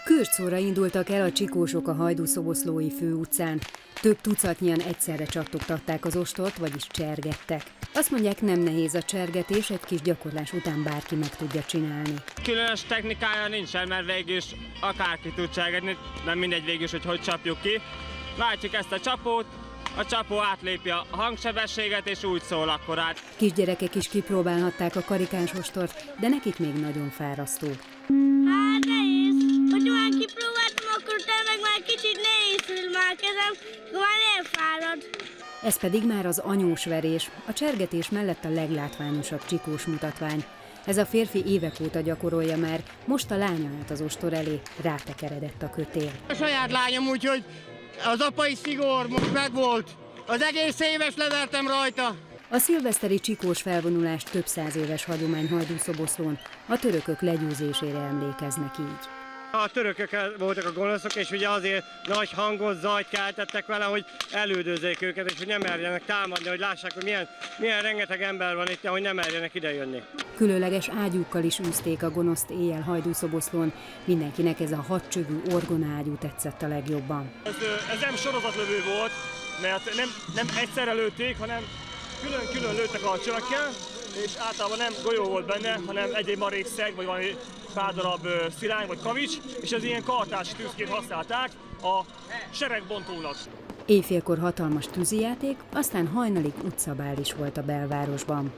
Kürtszóra indultak el a csikósok a Hajdú-szoboszlói főutcán. Több tucatnyian egyszerre csattogtatták az ostort, vagyis csergettek. Azt mondják, nem nehéz a csergetés, egy kis gyakorlás után bárki meg tudja csinálni. Különös technikája nincsen, mert végül is akárki tud csergetni, nem mindegy végül is, hogy csapjuk ki. Váltjuk ezt a csapót, a csapó átlépi a hangsebességet és úgy szól akkor át. Kisgyerekek is kipróbálhatták a karikáns ostort, de nekik még nagyon fárasztó. Hát nehéz. Hogy már kipróbáltam, akkor utána meg már kicsit nehézül már kezem, akkor már nem fárad. Ez pedig már az anyósverés, a csergetés mellett a leglátványosabb csikós mutatvány. Ez a férfi évek óta gyakorolja már, most a lánya állt az ostor elé, rátekeredett a kötél. A saját lányom, úgyhogy az apai szigor most megvolt. Az egész éves levertem rajta. A szilveszteri csikós felvonulást több száz éves hagyomány Hajdú-szoboszlón, a törökök legyőzésére emlékeznek így. A törökök voltak a gonoszok, és ugye azért nagy hangot, zajt keltettek vele, hogy elüldözzék őket, és hogy nem merjenek támadni, hogy lássák, hogy milyen rengeteg ember van itt, hogy nem merjenek idejönni. Különleges ágyúkkal is űzték a gonoszt éjjel Hajdú-szoboszlón. Mindenkinek ez a hatcsövű orgonaágyú tetszett a legjobban. Ez nem sorozatlövő volt, mert nem egyszerre lőtték, hanem külön lőttek a csövekkel, és általában nem golyó volt benne, hanem egy marékszeg, vagy valami pár darab szilány vagy kavics, és ez ilyen kartási tűzként használták a seregbontónak. Éjfélkor hatalmas tűzijáték, aztán hajnalig utcabál is volt a belvárosban.